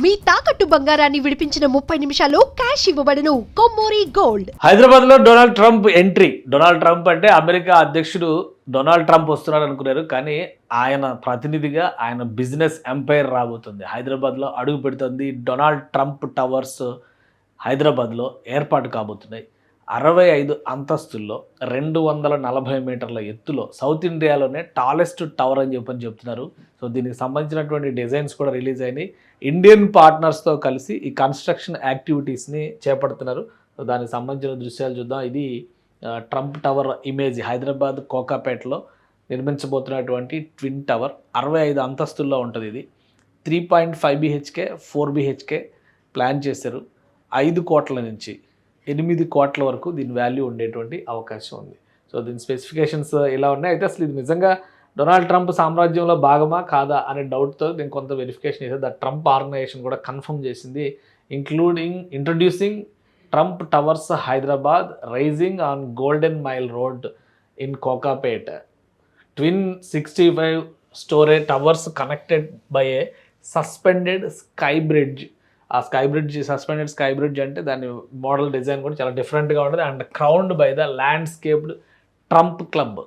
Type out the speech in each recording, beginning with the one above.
మీ తాకట్టు బంగారాన్ని విడిపించిన 30 నిమిషాల్లో క్యాష్ ఇవ్వబడును. కొమ్మూరి గోల్డ్. హైదరాబాద్ లో Donald Trump entry. Donald Trump అంటే అమెరికా అధ్యక్షుడు డొనాల్డ్ ట్రంప్ వస్తున్నాడు అనుకున్నారు, కానీ ఆయన ప్రతినిధిగా ఆయన బిజినెస్ ఎంపైర్ రాబోతుంది. హైదరాబాద్ లో అడుగు పెడుతుంది. డొనాల్డ్ ట్రంప్ టవర్స్ హైదరాబాద్ లో ఏర్పాటు కాబోతున్నాయి. 65 అంతస్తుల్లో 240 మీటర్ల ఎత్తులో సౌత్ ఇండియాలోనే టాలెస్ట్ టవర్ అని చెప్తున్నారు. సో దీనికి సంబంధించినటువంటి డిజైన్స్ కూడా రిలీజ్ అయినాయి. ఇండియన్ పార్ట్నర్స్తో కలిసి ఈ కన్స్ట్రక్షన్ యాక్టివిటీస్ని చేపడుతున్నారు. సో దానికి సంబంధించిన దృశ్యాలు చూద్దాం. ఇది ట్రంప్ టవర్ ఇమేజ్. హైదరాబాద్ కోకాపేటలో నిర్మించబోతున్నటువంటి ట్విన్ టవర్ 65 అంతస్తుల్లో ఉంటుంది. ఇది 3.5 BHK 4 BHK ప్లాన్ చేశారు. 5 కోట్ల నుంచి 8 కోట్ల వరకు దీని వాల్యూ ఉండేటువంటి అవకాశం ఉంది. సో దీని స్పెసిఫికేషన్స్ ఇలా ఉన్నాయి. అయితే అసలు ఇది నిజంగా డొనాల్డ్ ట్రంప్ సామ్రాజ్యంలో భాగమా కాదా అనే డౌట్తో నేను కొంత వెరిఫికేషన్ చేశాను. ద ట్రంప్ ఆర్గనైజేషన్ కూడా కన్ఫర్మ్ చేసింది. Introducing Trump towers Hyderabad rising on golden mile road in Kokapet. Twin 65 story towers connected by a suspended sky bridge. ఆ sky bridge, suspended sky bridge అంటే దాని మోడల్ డిజైన్ కూడా చాలా డిఫరెంట్గా ఉంటుంది. And crowned by the landscaped Trump club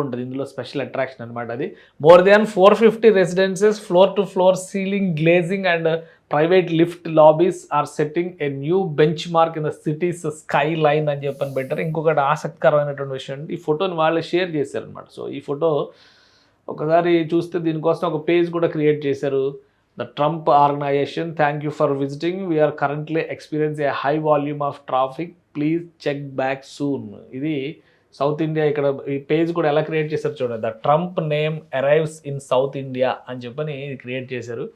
ఉంటుంది. ఇందులో special attraction అనమాట. అది more than 450 residences, floor to floor ceiling glazing and private lift lobbies are setting a new benchmark in the city's skyline అని చెప్పని పెట్టారు. ఇంకొకటి ఆసక్తికరమైనటువంటి విషయం అంటే ఈ ఫోటోని వాళ్ళు షేర్ చేశారనమాట. సో ఈ ఫోటో ఒకసారి చూస్తే దీనికోసం ఒక పేజ్ కూడా క్రియేట్ చేశారు. The Trump organization, thank you for visiting. We are currently experiencing a high volume of traffic. Please check back soon. ఇది సౌత్ ఇండియా. ఇక్కడ ఈ పేజ్ కూడా ఎలా క్రియేట్ చేశారు చూడండి. The Trump name arrives in south India అని చెప్పని create చేశారు.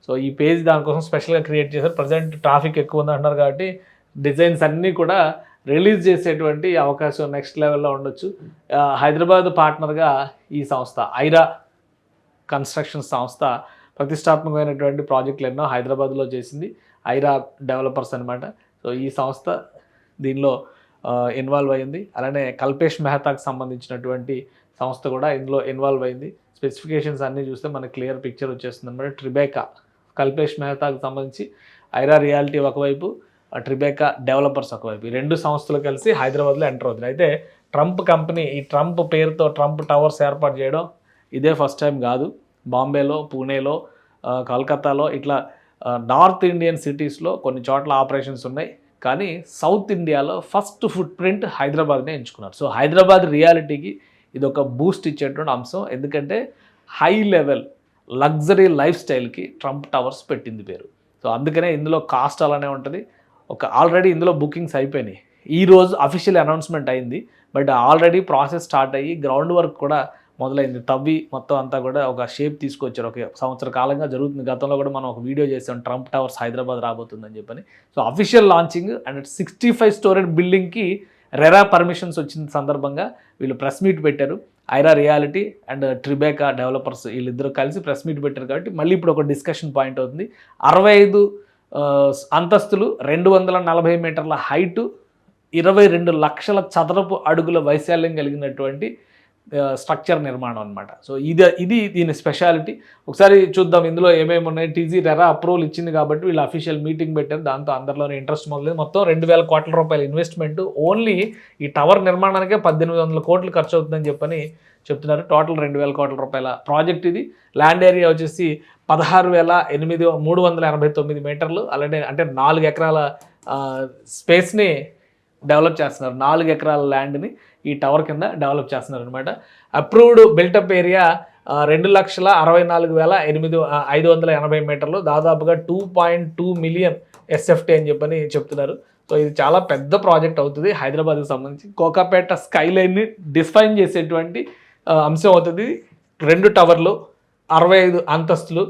సో ఈ పేజ్ దానికోసం స్పెషల్గా క్రియేట్ చేశారు. ప్రజెంట్ ట్రాఫిక్ ఎక్కువ ఉంది అంటున్నారు కాబట్టి డిజైన్స్ అన్నీ కూడా రిలీజ్ చేసేటువంటి అవకాశం నెక్స్ట్ లెవెల్లో ఉండొచ్చు. హైదరాబాద్ పార్ట్నర్గా ఈ సంస్థ ఐరా కన్స్ట్రక్షన్ సంస్థ ప్రతిష్టాత్మకమైనటువంటి ప్రాజెక్టులు ఎన్నో హైదరాబాద్లో చేసింది. ఐరా డెవలపర్స్ అనమాట. సో ఈ సంస్థ దీనిలో ఇన్వాల్వ్ అయింది. అలానే కల్పేష్ మెహతాకు సంబంధించినటువంటి సంస్థ కూడా ఇందులో ఇన్వాల్వ్ అయింది. స్పెసిఫికేషన్స్ అన్నీ చూస్తే మనకు క్లియర్ పిక్చర్ వచ్చేస్తుంది అనమాట. ట్రిబేకా, కల్పేష్ మెహతాకు సంబంధించి ఐరా రియాలిటీ ఒకవైపు, ట్రిబేకా డెవలపర్స్ ఒకవైపు, ఈ రెండు సంస్థలు కలిసి హైదరాబాద్లో ఎంటర్ అవుతుంది. అయితే ట్రంప్ కంపెనీ ఈ ట్రంప్ పేరుతో ట్రంప్ టవర్స్ ఏర్పాటు చేయడం ఇదే ఫస్ట్ టైం కాదు. బాంబేలో, పూణేలో, కలకత్తాలో ఇట్లా నార్త్ ఇండియన్ సిటీస్లో కొన్ని చోట్ల ఆపరేషన్స్ ఉన్నాయి. కానీ సౌత్ ఇండియాలో ఫస్ట్ ఫుట్ ప్రింట్ హైదరాబాద్నే ఎంచుకున్నారు. సో హైదరాబాద్ రియాలిటీకి ఇది ఒక బూస్ట్ ఇచ్చేటువంటి అంశం. ఎందుకంటే హై లెవెల్ లగ్జరీ లైఫ్ స్టైల్కి ట్రంప్ టవర్స్ పెట్టింది పేరు. సో అందుకనే ఇందులో కాస్ట్ అలానే ఉంటుంది. ఆల్రెడీ ఇందులో బుకింగ్స్ అయిపోయినాయి. ఈరోజు అఫీషియల్ అనౌన్స్మెంట్ అయింది. బట్ ఆల్రెడీ ప్రాసెస్ స్టార్ట్ అయ్యి గ్రౌండ్ వర్క్ కూడా మొదలైంది. తవ్వి మొత్తం అంతా కూడా ఒక షేప్ తీసుకొచ్చారు. ఒక సంవత్సర కాలంగా జరుగుతుంది. గతంలో కూడా మనం ఒక వీడియో చేసాం, ట్రంప్ టవర్స్ హైదరాబాద్ రాబోతుందని చెప్పని. So official launching and 65 storeyed బిల్డింగ్కి రెరా పర్మిషన్స్ వచ్చిన సందర్భంగా వీళ్ళు ప్రెస్ మీట్ పెట్టారు. Aira realty and Tribeca developers వీళ్ళిద్దరూ కలిసి ప్రెస్ మీట్ పెట్టారు. కాబట్టి మళ్ళీ ఇప్పుడు ఒక డిస్కషన్ పాయింట్ అవుతుంది. 65 అంతస్తులు, 240 మీటర్ల హైటు, 22 లక్షల చదరపు అడుగుల వైశాల్యం కలిగినటువంటి స్ట్రక్చర్ నిర్మాణం అనమాట. సో ఇది దీని స్పెషాలిటీ. ఒకసారి చూద్దాం ఇందులో ఏమేమి ఉన్నాయి. టీజీ రెరా అప్రూవల్ ఇచ్చింది కాబట్టి వీళ్ళు అఫీషియల్ మీటింగ్ పెట్టారు. దాంతో అందరిలోనే ఇంట్రెస్ట్ మొదలైంది. మొత్తం 2,000 కోట్ల రూపాయల ఇన్వెస్ట్మెంట్ ఓన్లీ ఈ టవర్ నిర్మాణానికే 1,800 కోట్లు ఖర్చు అవుతుందని చెప్పని చెప్తున్నారు. టోటల్ 2,000 కోట్ల రూపాయల ప్రాజెక్ట్ ఇది. ల్యాండ్ ఏరియా వచ్చేసి 16,389 మీటర్లు. అలానే అంటే 4 ఎకరాల స్పేస్ని డెవలప్ చేస్తున్నారు. 4 ఎకరాల ల్యాండ్ని ఈ టవర్ కింద డెవలప్ చేస్తున్నారు అనమాట. అప్రూవ్డ్ బిల్టప్ ఏరియా 2,64,580 మీటర్లు, దాదాపుగా 2.2 మిలియన్ SFT అని చెప్పని చెప్తున్నారు. సో ఇది చాలా పెద్ద ప్రాజెక్ట్ అవుతుంది హైదరాబాద్కి సంబంధించి. కోకాపేట స్కై లైన్ని డిఫైన్ చేసేటువంటి అంశం అవుతుంది. 2 టవర్లు, 65 అంతస్తులు,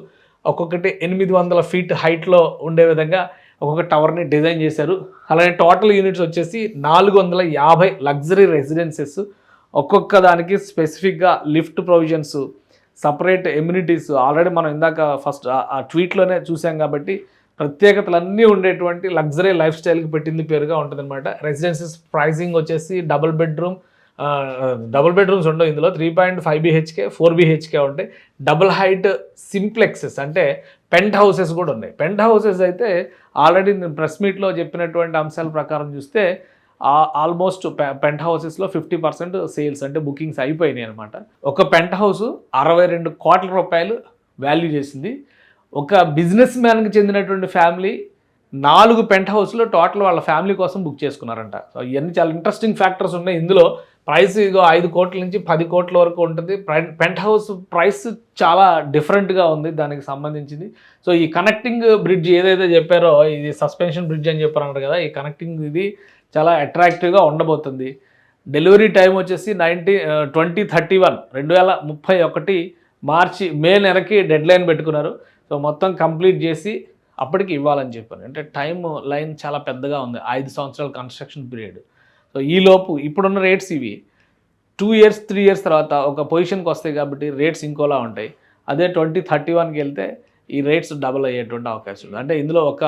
ఒక్కొక్కటి 800 ఫీట్ హైట్లో ఉండే విధంగా ఒక్కొక్క టవర్ని డిజైన్ చేశారు. అలానే టోటల్ యూనిట్స్ వచ్చేసి 450 లగ్జరీ రెసిడెన్సెస్. ఒక్కొక్క దానికి స్పెసిఫిక్గా lift provisions, separate amenities. Already మనం ఇందాక ఫస్ట్ ఆ ట్వీట్లోనే చూసాం కాబట్టి ప్రత్యేకతలన్నీ ఉండేటువంటి లగ్జరీ లైఫ్ స్టైల్కి పెట్టింది పేరుగా ఉంటుందన్నమాట. రెసిడెన్సెస్ ప్రైసింగ్ వచ్చేసి డబుల్ బెడ్రూమ్ డబుల్ బెడ్రూమ్స్ ఉండవు ఇందులో. 3.5 BHK 4 BHK ఉంటాయి. డబుల్ హైట్ సింప్లెక్సెస్ అంటే పెంట్ హౌసెస్ కూడా ఉన్నాయి. పెంట్ హౌసెస్ అయితే ఆల్రెడీ నేను ప్రెస్ మీట్లో చెప్పినటువంటి అంశాల ప్రకారం చూస్తే ఆల్మోస్ట్ పెంట్ హౌసెస్లో 50% సేల్స్ అంటే బుకింగ్స్ అయిపోయినాయి అనమాట. ఒక పెంట్ హౌస్ 62 కోట్ల రూపాయలు వాల్యూ చేసింది. ఒక బిజినెస్ మ్యాన్కి చెందినటువంటి ఫ్యామిలీ 4 పెంట్ హౌస్లో టోటల్ వాళ్ళ ఫ్యామిలీ కోసం బుక్ చేసుకున్నారంట. సో ఇవన్నీ చాలా ఇంట్రెస్టింగ్ ఫ్యాక్టర్స్ ఉన్నాయి ఇందులో. ప్రైస్ ఇగో 5 కోట్ల నుంచి 10 కోట్ల వరకు ఉంటుంది. పెంట్ హౌస్ ప్రైస్ చాలా డిఫరెంట్గా ఉంది దానికి సంబంధించింది. సో ఈ కనెక్టింగ్ బ్రిడ్జ్ ఏదైతే చెప్పారో, ఇది సస్పెన్షన్ బ్రిడ్జ్ అని చెప్పారు కదా, ఈ కనెక్టింగ్ ఇది చాలా అట్రాక్టివ్గా ఉండబోతుంది. డెలివరీ టైం వచ్చేసి 2031 మే నెలకి డెడ్ లైన్ పెట్టుకున్నారు. సో మొత్తం కంప్లీట్ చేసి అప్పటికి ఇవ్వాలని చెప్పాను. అంటే టైం లైన్ చాలా పెద్దగా ఉంది, 5 సంవత్సరాల కన్స్ట్రక్షన్ పీరియడ్. సో ఈలోపు ఇప్పుడున్న రేట్స్ ఇవి 2 years 3 years తర్వాత ఒక పొజిషన్కి వస్తాయి కాబట్టి రేట్స్ ఇంకోలా ఉంటాయి. అదే 2031కి వెళ్తే ఈ రేట్స్ డబుల్ అయ్యేటువంటి అవకాశం ఉంది. అంటే ఇందులో ఒక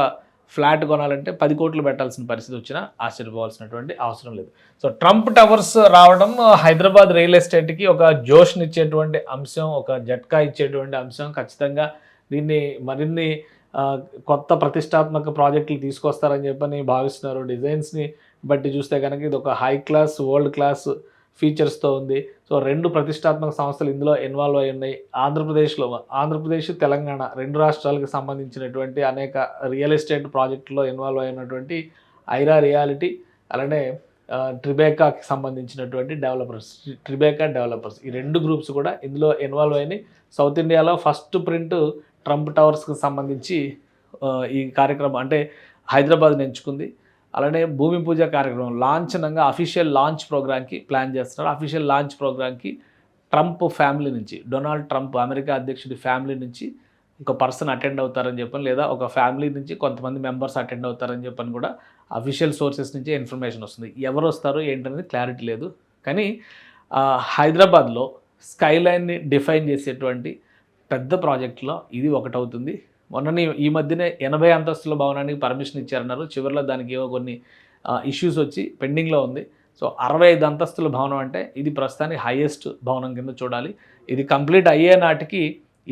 ఫ్లాట్ కొనాలంటే 10 కోట్లు పెట్టాల్సిన పరిస్థితి వచ్చినా ఆశ్చర్యపోవాల్సినటువంటి అవసరం లేదు. సో ట్రంప్ టవర్స్ రావడం హైదరాబాద్ రియల్ ఎస్టేట్కి ఒక జోష్నిచ్చేటువంటి అంశం, ఒక జట్కా ఇచ్చేటువంటి అంశం. ఖచ్చితంగా దీన్ని మరిన్ని కొత్త ప్రతిష్టాత్మక ప్రాజెక్టులు తీసుకొస్తారని చెప్పని భావిస్తున్నారు. డిజైన్స్ని బట్టి చూస్తే కనుక ఇది ఒక హై క్లాస్ వరల్డ్ క్లాస్ ఫీచర్స్తో ఉంది. సో 2 ప్రతిష్టాత్మక సంస్థలు ఇందులో ఇన్వాల్వ్ అయి ఉన్నాయి. ఆంధ్రప్రదేశ్ తెలంగాణ 2 రాష్ట్రాలకు సంబంధించినటువంటి అనేక రియల్ ఎస్టేట్ ప్రాజెక్టులో ఇన్వాల్వ్ అయినటువంటి ఐరా రియాలిటీ, అలానే ట్రిబేకాకి సంబంధించినటువంటి ట్రిబేకా డెవలపర్స్, ఈ 2 గ్రూప్స్ కూడా ఇందులో ఇన్వాల్వ్ అయినాయి. సౌత్ ఇండియాలో ఫస్ట్ ప్రింట్ ట్రంప్ టవర్స్కి సంబంధించి ఈ కార్యక్రమం అంటే హైదరాబాద్ ఎంచుకుంది. అలానే భూమి పూజ కార్యక్రమం లాంఛనంగా అఫీషియల్ లాంచ్ ప్రోగ్రామ్కి ప్లాన్ చేస్తున్నారు. అఫీషియల్ లాంచ్ ప్రోగ్రామ్కి ట్రంప్ ఫ్యామిలీ నుంచి, డొనాల్డ్ ట్రంప్ అమెరికా అధ్యక్షుడి ఫ్యామిలీ నుంచి ఒక పర్సన్ అటెండ్ అవుతారని చెప్పని, లేదా ఒక ఫ్యామిలీ నుంచి కొంతమంది మెంబర్స్ అటెండ్ అవుతారని చెప్పని కూడా అఫీషియల్ సోర్సెస్ నుంచి ఇన్ఫర్మేషన్ వస్తుంది. ఎవరు వస్తారు ఏంటనేది క్లారిటీ లేదు. కానీ హైదరాబాద్లో స్కైలైన్ని డిఫైన్ చేసేటువంటి పెద్ద ప్రాజెక్టులో ఇది ఒకటవుతుంది. మొన్నని ఈ మధ్యనే 80 అంతస్తుల భవనానికి పర్మిషన్ ఇచ్చారన్నారు. చివరిలో దానికి ఏవో కొన్ని ఇష్యూస్ వచ్చి పెండింగ్లో ఉంది. సో 65 అంతస్తుల భవనం అంటే ఇది ప్రస్తుతానికి హైయెస్ట్ భవనం కింద చూడాలి. ఇది కంప్లీట్ అయ్యే నాటికి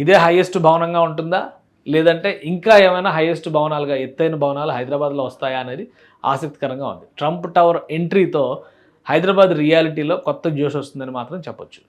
ఇదే హైయెస్ట్ భవనంగా ఉంటుందా, లేదంటే ఇంకా ఏమైనా హైయెస్ట్ భవనాలుగా ఎత్తైన భవనాలు హైదరాబాద్లో వస్తాయా అనేది ఆసక్తికరంగా ఉంది. ట్రంప్ టవర్ ఎంట్రీతో హైదరాబాద్ రియాలిటీలో కొత్త జోష్ వస్తుందని మాత్రం చెప్పొచ్చు.